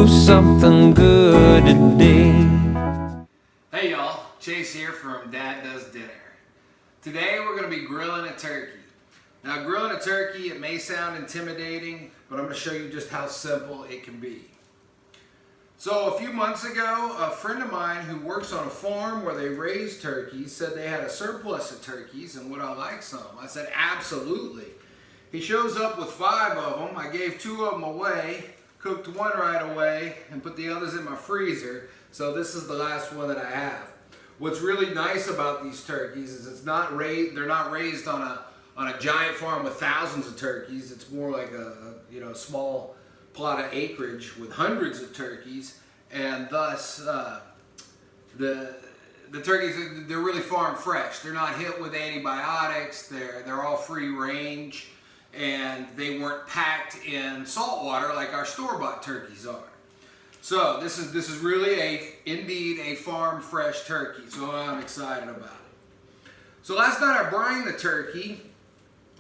something good today. Hey y'all, Chase here from Dad Does Dinner. Today we're going to be grilling a turkey. Now grilling a turkey, it may sound intimidating, but I'm going to show you just how simple it can be. So a few months ago, a friend of mine who works on a farm where they raise turkeys said they had a surplus of turkeys and would I like some? I said absolutely. He shows up with 5 of them. I gave 2 of them away, cooked 1 right away, and put the others in my freezer. So this is the last one that I have. What's really nice about these turkeys is they're not raised on a giant farm with thousands of turkeys. It's more like a small plot of acreage with hundreds of turkeys, and thus the turkeys, they're really farm fresh. They're not hit with antibiotics. They're all free range, and they weren't packed in salt water like our store-bought turkeys are. So this is really indeed a farm fresh turkey. So I'm excited about it. So last night I brined the turkey.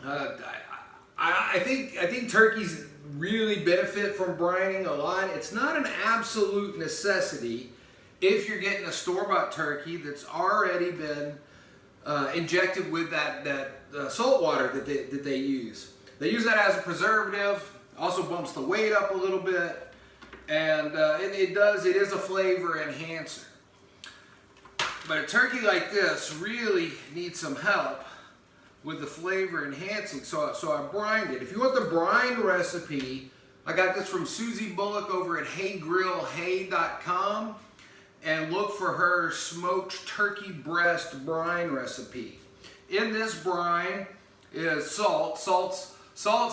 I think turkeys really benefit from brining a lot. It's not an absolute necessity if you're getting a store-bought turkey that's already been injected with that salt water that they use. They use that as a preservative. Also bumps the weight up a little bit, and it is a flavor enhancer. But a turkey like this really needs some help with the flavor enhancing, so I brined it. If you want the brine recipe, I got this from Susie Bullock over at HeyGrillHey.com, and look for her smoked turkey breast brine recipe. In this brine is salt. Salt's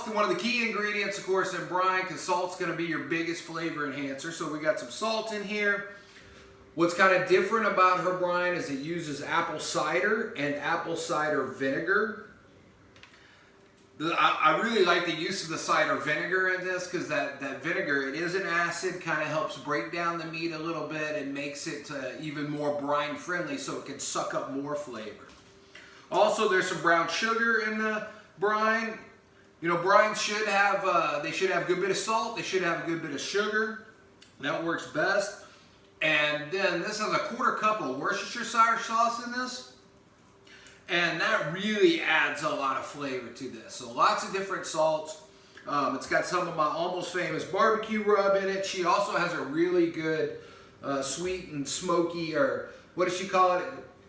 one of the key ingredients, of course, in brine, because salt's going to be your biggest flavor enhancer. So we got some salt in here. What's kind of different about her brine is it uses apple cider and apple cider vinegar. I really like the use of the cider vinegar in this because that vinegar, it is an acid, kind of helps break down the meat a little bit and makes it even more brine friendly so it can suck up more flavor. Also, there's some brown sugar in the brine. You know, brines should have a good bit of salt. They should have a good bit of sugar. That works best. And then this has a 1/4 cup of Worcestershire sauce in this. And that really adds a lot of flavor to this. So lots of different salts. It's got some of my Almost Famous barbecue rub in it. She also has a really good sweet and smoky, or what does she call it?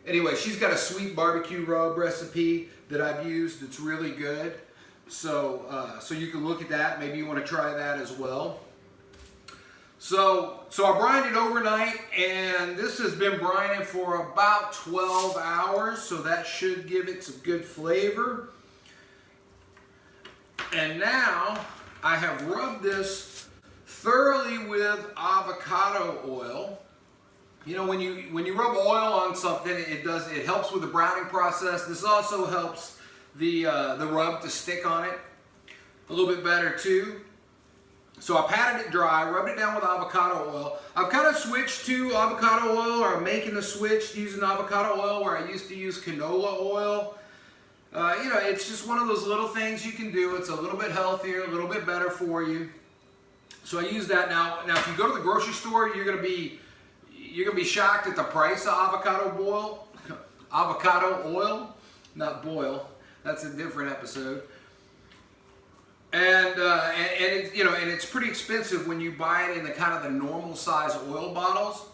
Anyway, she's got a sweet barbecue rub recipe that I've used. It's really good. So you can look at that. Maybe you want to try that as well. So I brined it overnight, and this has been brining for about 12 hours, so that should give it some good flavor. And now I have rubbed this thoroughly with avocado oil. You know, when you rub oil on something, it helps with the browning process. This also helps the rub to stick on it a little bit better too. So I patted it dry, rubbed it down with avocado oil. I've kind of switched to avocado oil, or I'm making the switch to using avocado oil where I used to use canola oil. You know, it's just one of those little things you can do. It's a little bit healthier, a little bit better for you. So I use that now. Now, if you go to the grocery store, you're gonna be shocked at the price of avocado oil, not boil. That's a different episode. And it's pretty expensive when you buy it in the normal size oil bottles.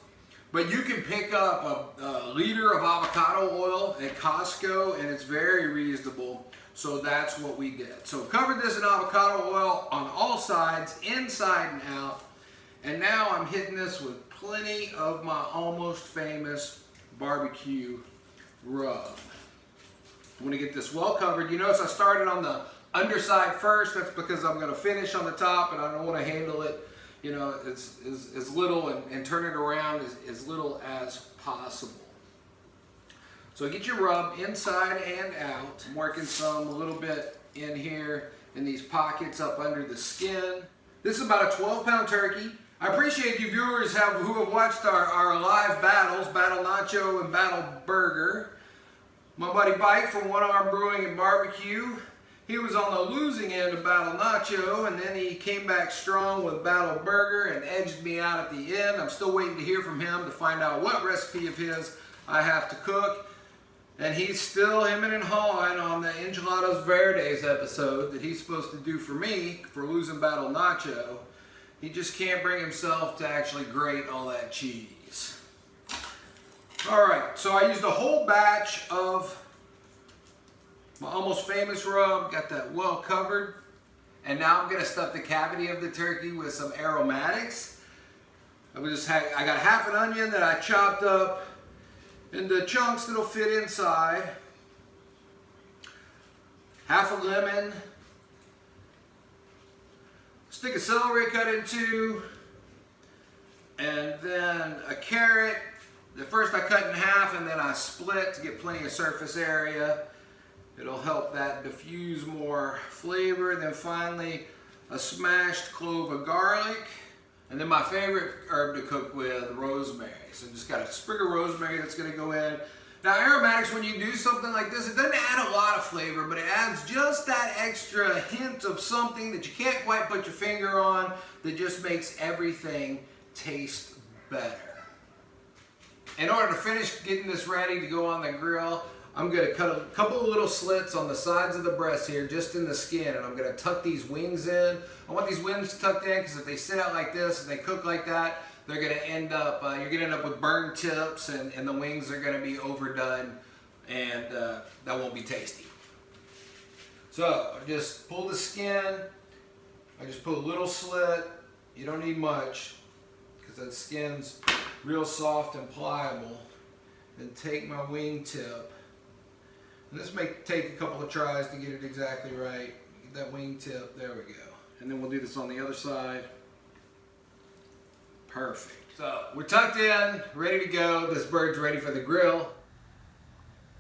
But you can pick up a liter of avocado oil at Costco, and it's very reasonable. So that's what we did. So covered this in avocado oil on all sides, inside and out. And now I'm hitting this with plenty of my Almost Famous barbecue rub. I'm going to get this well covered. You notice I started on the underside first. That's because I'm going to finish on the top, and I don't want to handle it, you know, as little and turn it around as little as possible. So get your rub inside and out. I'm working a little bit in here in these pockets up under the skin. This is about a 12-pound turkey. I appreciate you viewers who have watched our live battles, Battle Nacho and Battle Burger. My buddy Bike from One Arm Brewing and Barbecue, He was on the losing end of Battle Nacho, and then he came back strong with Battle Burger and edged me out at the end. I'm still waiting to hear from him to find out what recipe of his I have to cook. And he's still hemming and hawing on the Enchiladas Verdes episode that he's supposed to do for me for losing Battle Nacho. He just can't bring himself to actually grate all that cheese. All right, so I used a whole batch of my Almost Famous rub, got that well covered. And now I'm gonna stuff the cavity of the turkey with some aromatics. I got half an onion that I chopped up into chunks that'll fit inside. Half a lemon. Stick of celery cut in two. And then a carrot. The first I cut in half and then I split to get plenty of surface area. It'll help that diffuse more flavor. Then finally, a smashed clove of garlic. And then my favorite herb to cook with, rosemary. So just got a sprig of rosemary that's gonna go in. Now aromatics, when you do something like this, it doesn't add a lot of flavor, but it adds just that extra hint of something that you can't quite put your finger on that just makes everything taste better. In order to finish getting this ready to go on the grill, I'm going to cut a couple of little slits on the sides of the breast here, just in the skin, and I'm going to tuck these wings in. I want these wings tucked in because if they sit out like this and they cook like that, they're going to end up, you're going to end up with burned tips, and the wings are going to be overdone, and that won't be tasty. So I just pull the skin, I just put a little slit. You don't need much because that skin's real soft and pliable. Then take my wing tip. This may take a couple of tries to get it exactly right. Get that wing tip, there we go. And then we'll do this on the other side. Perfect. So we're tucked in, ready to go. This bird's ready for the grill.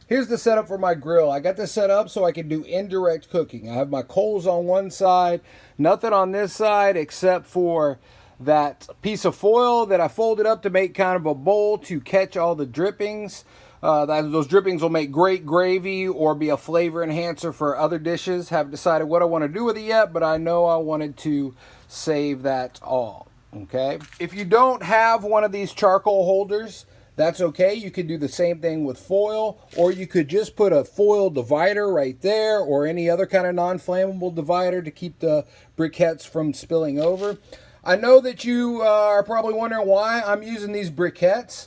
Here's the setup for my grill. I got this set up so I can do indirect cooking. I have my coals on one side, nothing on this side except for that piece of foil that I folded up to make kind of a bowl to catch all the drippings. Those drippings will make great gravy or be a flavor enhancer for other dishes. Haven't decided what I want to do with it yet, but I know I wanted to save that all. Okay. If you don't have one of these charcoal holders, that's okay. You could do the same thing with foil, or you could just put a foil divider right there, or any other kind of non-flammable divider to keep the briquettes from spilling over. I know that you are probably wondering why I'm using these briquettes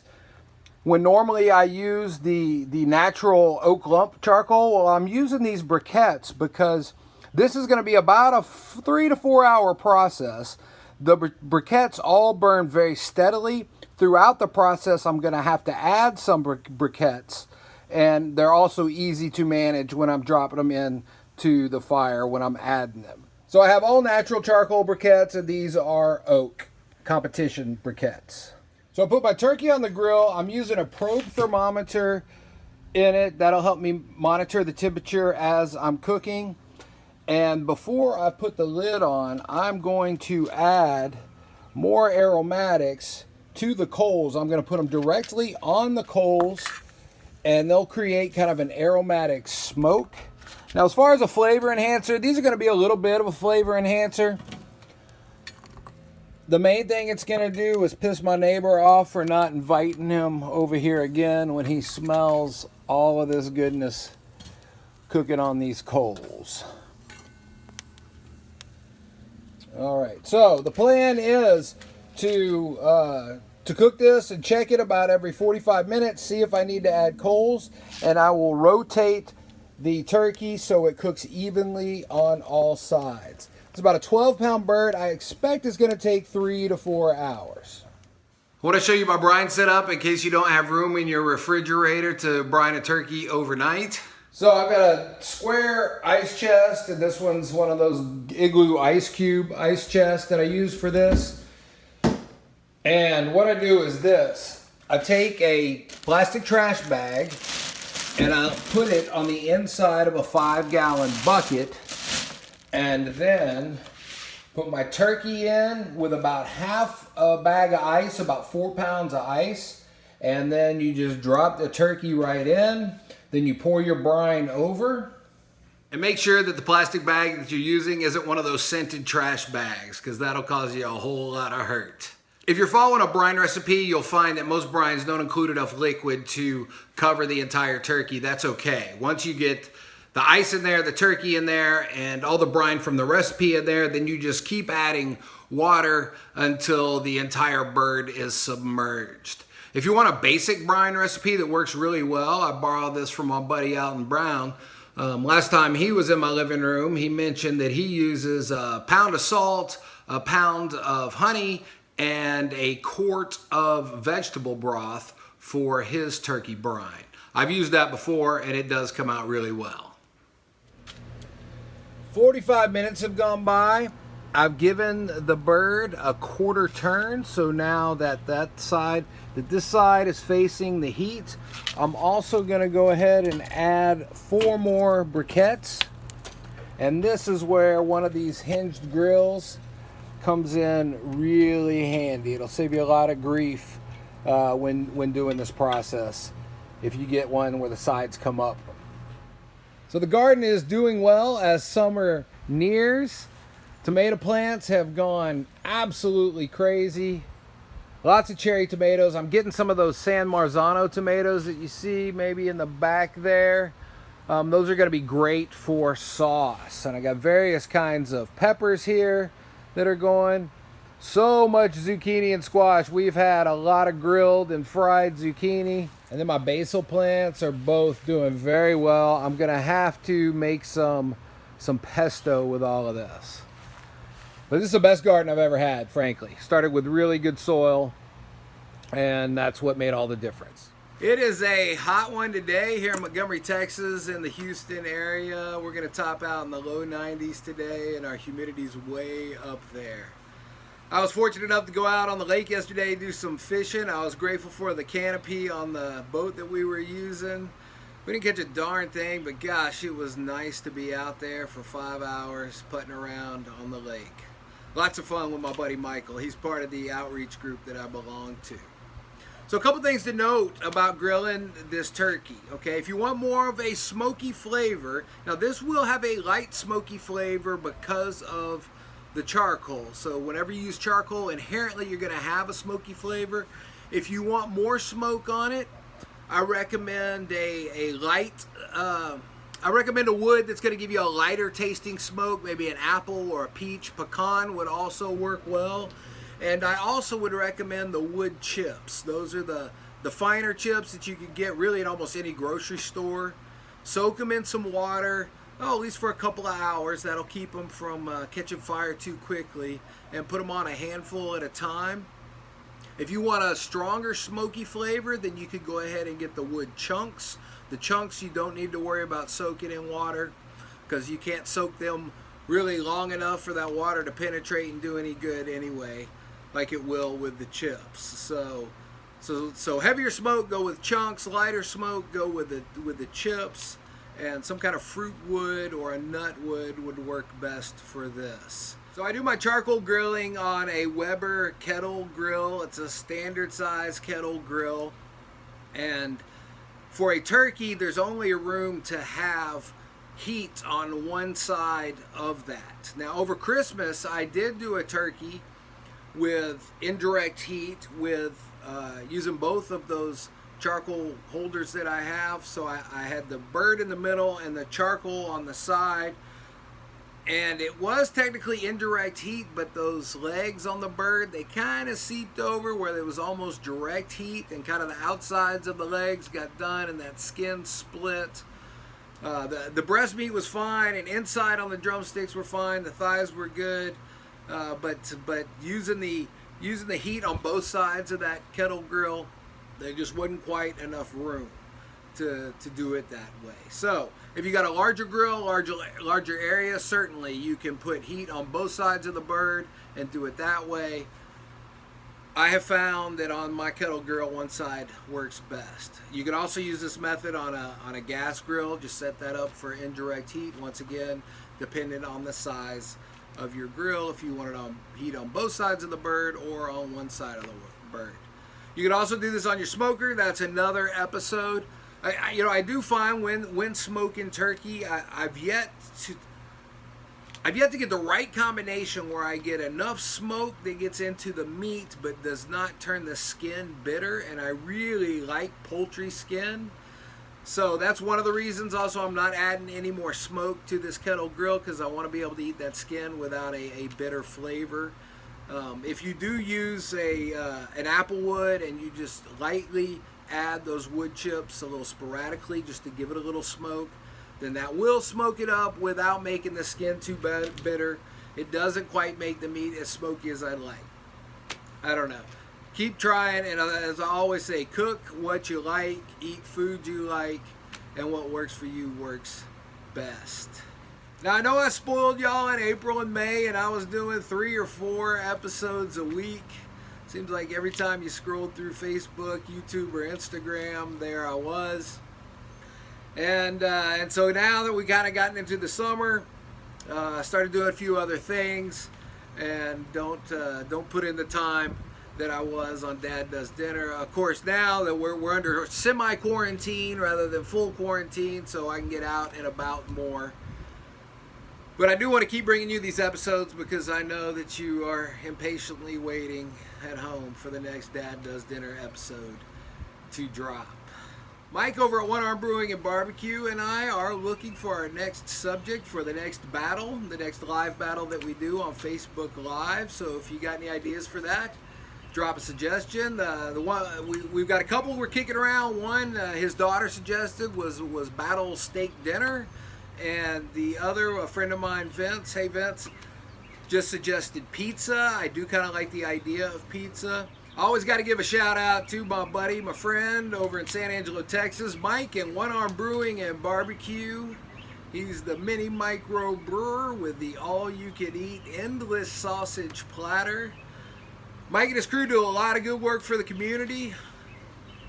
when normally I use the natural oak lump charcoal. Well, I'm using these briquettes because this is going to be about a 3 to 4 hour process. The briquettes all burn very steadily. Throughout the process, I'm going to have to add some briquettes, and they're also easy to manage when I'm dropping them in to the fire when I'm adding them. So I have all natural charcoal briquettes, and these are oak competition briquettes. So I put my turkey on the grill. I'm using a probe thermometer in it. That'll help me monitor the temperature as I'm cooking. And before I put the lid on, I'm going to add more aromatics to the coals. I'm going to put them directly on the coals, and they'll create kind of an aromatic smoke. Now, as far as a flavor enhancer, these are going to be a little bit of a flavor enhancer. The main thing it's going to do is piss my neighbor off for not inviting him over here again when he smells all of this goodness cooking on these coals. All right, so the plan is to cook this and check it about every 45 minutes, see if I need to add coals, and I will rotate the turkey so it cooks evenly on all sides. It's about a 12-pound bird. I expect it's going to take 3 to 4 hours. I want to show you my brine setup in case you don't have room in your refrigerator to brine a turkey overnight. So I've got a square ice chest, and this one's one of those Igloo Ice Cube ice chests that I use for this. And what I do is this. I take a plastic trash bag and I'll put it on the inside of a 5-gallon bucket, and then put my turkey in with about half a bag of ice, about 4 pounds of ice, and then you just drop the turkey right in. Then you pour your brine over, And make sure that the plastic bag that you're using isn't one of those scented trash bags, because that'll cause you a whole lot of hurt. If you're following a brine recipe, you'll find that most brines don't include enough liquid to cover the entire turkey. That's okay. Once you get the ice in there, the turkey in there, and all the brine from the recipe in there, then you just keep adding water until the entire bird is submerged. If you want a basic brine recipe that works really well, I borrowed this from my buddy Alton Brown. Last time he was in my living room, he mentioned that he uses a pound of salt, a pound of honey, and a quart of vegetable broth for his turkey brine. I've used that before and it does come out really well. 45 minutes have gone by. I've given the bird a quarter turn, so now that this side is facing the heat, I'm also going to go ahead and add 4 more briquettes. And this is where one of these hinged grills comes in really handy. It'll save you a lot of grief when doing this process if you get one where the sides come up. So the garden is doing well as summer nears. Tomato plants have gone absolutely crazy. Lots of cherry tomatoes. I'm getting some of those San Marzano tomatoes that you see maybe in the back there. Those are going to be great for sauce. And I got various kinds of peppers here that are going. So much zucchini and squash. We've had a lot of grilled and fried zucchini. And then my basil plants are both doing very well. I'm going to have to make some pesto with all of this. But this is the best garden I've ever had, frankly. Started with really good soil, and that's what made all the difference. It is a hot one today here in Montgomery, Texas, in the Houston area. We're going to top out in the low 90s today, and our humidity's way up there. I was fortunate enough to go out on the lake yesterday, do some fishing. I was grateful for the canopy on the boat that we were using. We didn't catch a darn thing, but gosh, it was nice to be out there for 5 hours putting around on the lake. Lots of fun with my buddy Michael. He's part of the outreach group that I belong to. So a couple things to note about grilling this turkey, okay? If you want more of a smoky flavor, now this will have a light smoky flavor because of the charcoal. So whenever you use charcoal, inherently you're gonna have a smoky flavor. If you want more smoke on it, I recommend I recommend a wood that's going to give you a lighter tasting smoke. Maybe an apple or a peach. Pecan would also work well. And I also would recommend the wood chips. Those are the finer chips that you could get really in almost any grocery store. Soak them in some water, at least for a couple of hours. That'll keep them from catching fire too quickly. And put them on a handful at a time. If you want a stronger smoky flavor, then you could go ahead and get the wood chunks. The chunks you don't need to worry about soaking in water because you can't soak them really long enough for that water to penetrate and do any good anyway, like it will with the chips. So heavier smoke, go with chunks. Lighter smoke, go with the chips. And some kind of fruit wood or a nut wood would work best for this. So I do my charcoal grilling on a Weber kettle grill. It's a standard size kettle grill. And for a turkey, there's only room to have heat on one side of that. Now over Christmas, I did do a turkey with indirect heat with using both of those charcoal holders that I have. So I had the bird in the middle and the charcoal on the side. And it was technically indirect heat, but those legs on the bird, they kind of seeped over where there was almost direct heat, and kind of the outsides of the legs got done and that skin split. The breast meat was fine, and inside on the drumsticks were fine. The thighs were good, but using the heat on both sides of that kettle grill, there just wasn't quite enough room to do it that way. So if you got a larger grill, larger area, certainly you can put heat on both sides of the bird and do it that way. I have found that on my kettle grill, one side works best. You can also use this method on a gas grill. Just set that up for indirect heat. Once again, depending on the size of your grill, if you want it on heat on both sides of the bird or on one side of the bird. You can also do this on your smoker. That's another episode. I do find when smoking turkey, I've yet to get the right combination where I get enough smoke that gets into the meat but does not turn the skin bitter, and I really like poultry skin. So that's one of the reasons also I'm not adding any more smoke to this kettle grill, because I want to be able to eat that skin without a bitter flavor. If you do use an apple wood and you just lightly add those wood chips a little sporadically just to give it a little smoke, then that will smoke it up without making the skin too bitter. It doesn't quite make the meat as smoky as I like. I don't know. Keep trying, and as I always say, cook what you like, eat food you like, and what works for you works best. Now, I know I spoiled y'all in April and May, and I was doing 3 or 4 episodes a week. Seems like every time you scroll through Facebook, YouTube, or Instagram, there I was. And so now that we kind of gotten into the summer, I started doing a few other things, and don't put in the time that I was on Dad Does Dinner. Of course, now that we're under semi-quarantine rather than full quarantine, so I can get out and about more. But I do want to keep bringing you these episodes because I know that you are impatiently waiting at home for the next Dad Does Dinner episode to drop. Mike over at One Arm Brewing and Barbecue and I are looking for our next subject for the next battle, the next live battle that we do on Facebook Live. So if you got any ideas for that, drop a suggestion. The one we've got a couple we're kicking around. One his daughter suggested was Battle Steak Dinner, and the other, a friend of mine, Vince. Hey Vince, just suggested pizza. I do kind of like the idea of pizza. I always got to give a shout out to my buddy, my friend over in San Angelo, Texas, Mike and One Arm Brewing and Barbecue. He's the mini micro brewer with the all-you-can-eat endless sausage platter. Mike and his crew do a lot of good work for the community.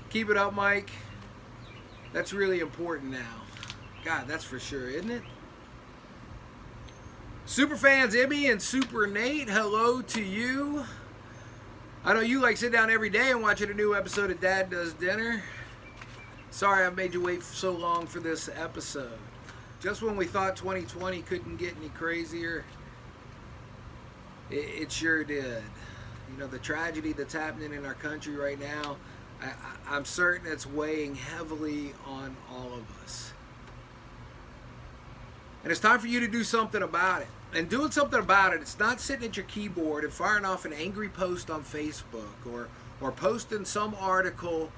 Keep it up, Mike. That's really important now. God, that's for sure, isn't it? Superfans Emmy and Super Nate, hello to you. I know you like sit down every day and watching a new episode of Dad Does Dinner. Sorry I've made you wait so long for this episode. Just when we thought 2020 couldn't get any crazier, it sure did. You know, the tragedy that's happening in our country right now, I'm certain it's weighing heavily on all of us. And it's time for you to do something about it. And doing something about it, it's not sitting at your keyboard and firing off an angry post on Facebook or posting some article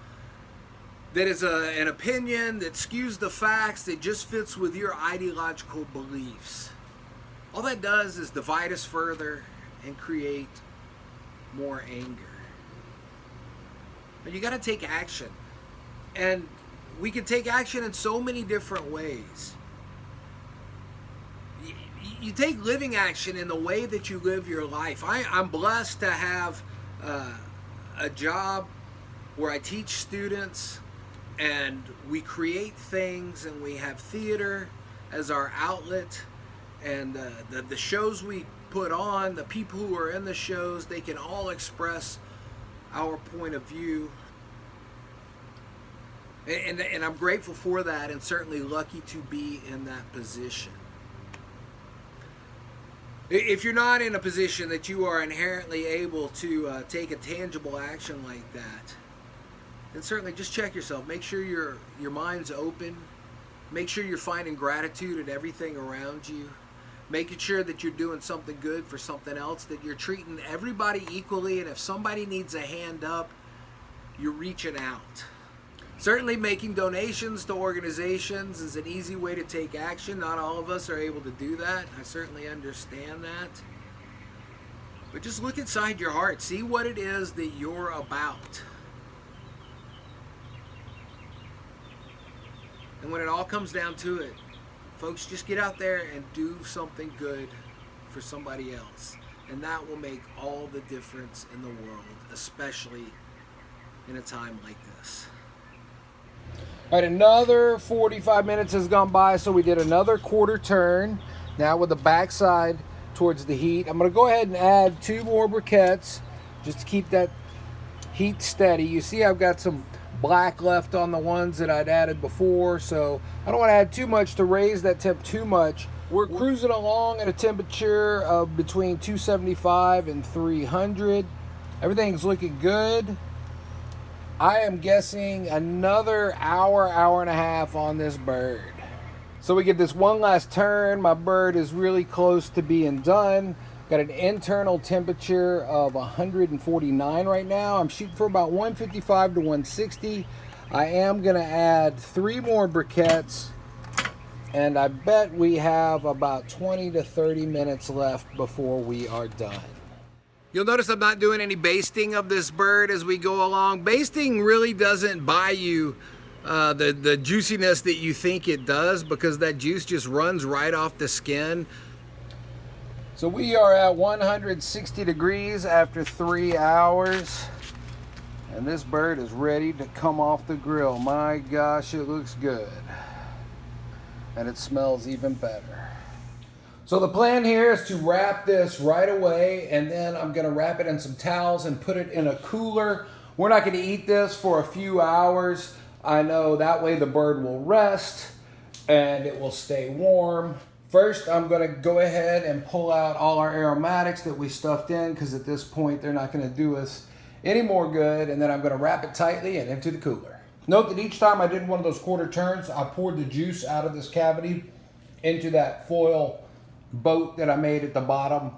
that is an opinion that skews the facts, that just fits with your ideological beliefs. All that does is divide us further and create more anger. But you got to take action. And we can take action in so many different ways. You take living action in the way that you live your life. I'm blessed to have a job where I teach students, and we create things, and we have theater as our outlet, and the shows we put on, the people who are in the shows, they can all express our point of view. And I'm grateful for that, and certainly lucky to be in that position. If you're not in a position that you are inherently able to take a tangible action like that, then certainly just check yourself. Make sure your mind's open. Make sure you're finding gratitude in everything around you. Making sure that you're doing something good for something else, that you're treating everybody equally, and if somebody needs a hand up, you're reaching out. Certainly making donations to organizations is an easy way to take action. Not all of us are able to do that. I certainly understand that. But just look inside your heart. See what it is that you're about. And when it all comes down to it, folks, just get out there and do something good for somebody else. And that will make all the difference in the world, especially in a time like this. All right, another 45 minutes has gone by, so we did another quarter turn, now with the backside towards the heat. I'm going to go ahead and add 2 more briquettes just to keep that heat steady. You see I've got some black left on the ones that I'd added before, so I don't want to add too much to raise that temp too much. We're cruising along at a temperature of between 275 and 300. Everything's looking good. I am guessing another hour, hour and a half on this bird. So we get this one last turn. My bird is really close to being done. Got an internal temperature of 149 right now. I'm shooting for about 155 to 160. I am gonna add 3 more briquettes, and I bet we have about 20 to 30 minutes left before we are done. You'll notice I'm not doing any basting of this bird as we go along. Basting really doesn't buy you the juiciness that you think it does, because that juice just runs right off the skin. So we are at 160 degrees after 3 hours, and this bird is ready to come off the grill. My gosh, it looks good, and it smells even better. So the plan here is to wrap this right away, and then I'm gonna wrap it in some towels and put it in a cooler. We're not gonna eat this for a few hours. I know that way the bird will rest and it will stay warm. First, I'm gonna go ahead and pull out all our aromatics that we stuffed in, because at this point they're not gonna do us any more good, and then I'm gonna wrap it tightly and into the cooler. Note that each time I did one of those quarter turns, I poured the juice out of this cavity into that foil boat that I made at the bottom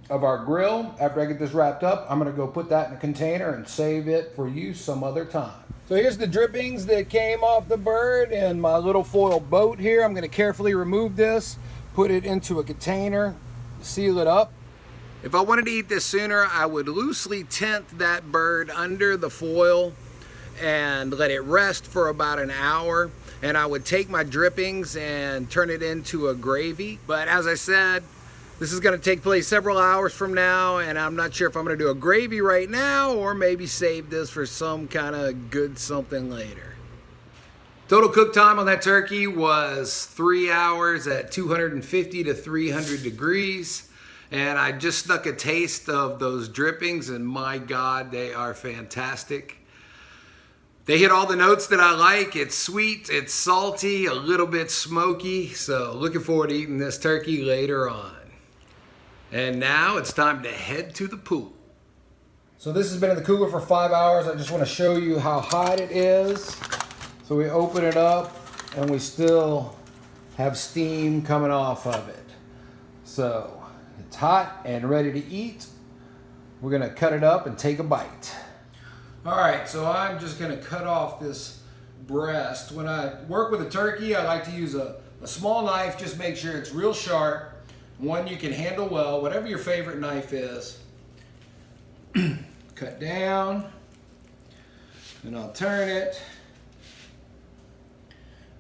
of our grill. After I get this wrapped up, I'm gonna go put that in a container and save it for use some other time. So here's the drippings that came off the bird in my little foil boat here. I'm gonna carefully remove this, put it into a container, seal it up. If I wanted to eat this sooner, I would loosely tint that bird under the foil and let it rest for about an hour. And I would take my drippings and turn it into a gravy. But as I said, this is gonna take place several hours from now, and I'm not sure if I'm gonna do a gravy right now or maybe save this for some kind of good something later. Total cook time on that turkey was 3 hours at 250 to 300 degrees. And I just snuck a taste of those drippings, and my God, they are fantastic. They hit all the notes that I like. It's sweet, it's salty, a little bit smoky. So looking forward to eating this turkey later on. And now it's time to head to the pool. So this has been in the cooler for 5 hours. I just want to show you how hot it is. So we open it up and we still have steam coming off of it. So it's hot and ready to eat. We're gonna cut it up and take a bite. All right, so I'm just gonna cut off this breast. When I work with a turkey, I like to use a small knife. Just make sure it's real sharp, one you can handle well, whatever your favorite knife is. Cut down, and I'll turn it,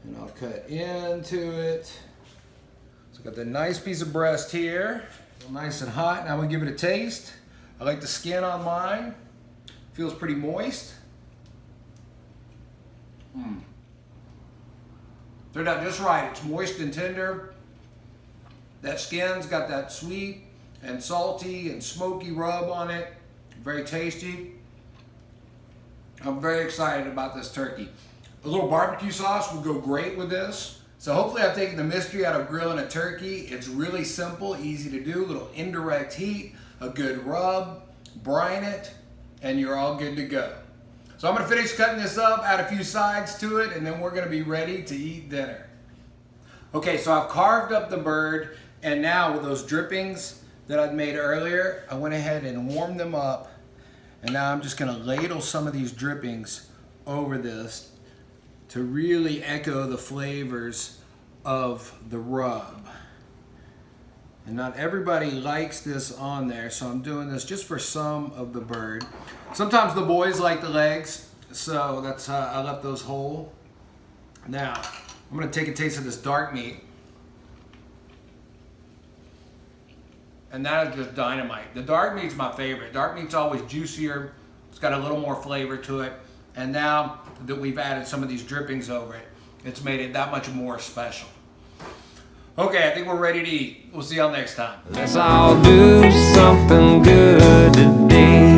and I'll cut into it. So I've got the nice piece of breast here, nice and hot. Now I'm gonna give it a taste. I like the skin on mine. Feels pretty moist. Turned out just right. It's moist and tender. That skin's got that sweet and salty and smoky rub on it. Very tasty. I'm very excited about this turkey. A little barbecue sauce would go great with this. So hopefully I've taken the mystery out of grilling a turkey. It's really simple, easy to do, a little indirect heat, a good rub, brine it, and you're all good to go. So I'm gonna finish cutting this up, add a few sides to it, and then we're gonna be ready to eat dinner. Okay, so I've carved up the bird, and now with those drippings that I'd made earlier, I went ahead and warmed them up, and now I'm just gonna ladle some of these drippings over this to really echo the flavors of the rub. And not everybody likes this on there, so I'm doing this just for some of the bird. Sometimes the boys like the legs, so that's how I left those whole. Now, I'm gonna take a taste of this dark meat. And that is just dynamite. The dark meat's my favorite. Dark meat's always juicier. It's got a little more flavor to it. And now that we've added some of these drippings over it, it's made it that much more special. Okay, I think we're ready to eat. We'll see y'all next time. Let's all do something good today.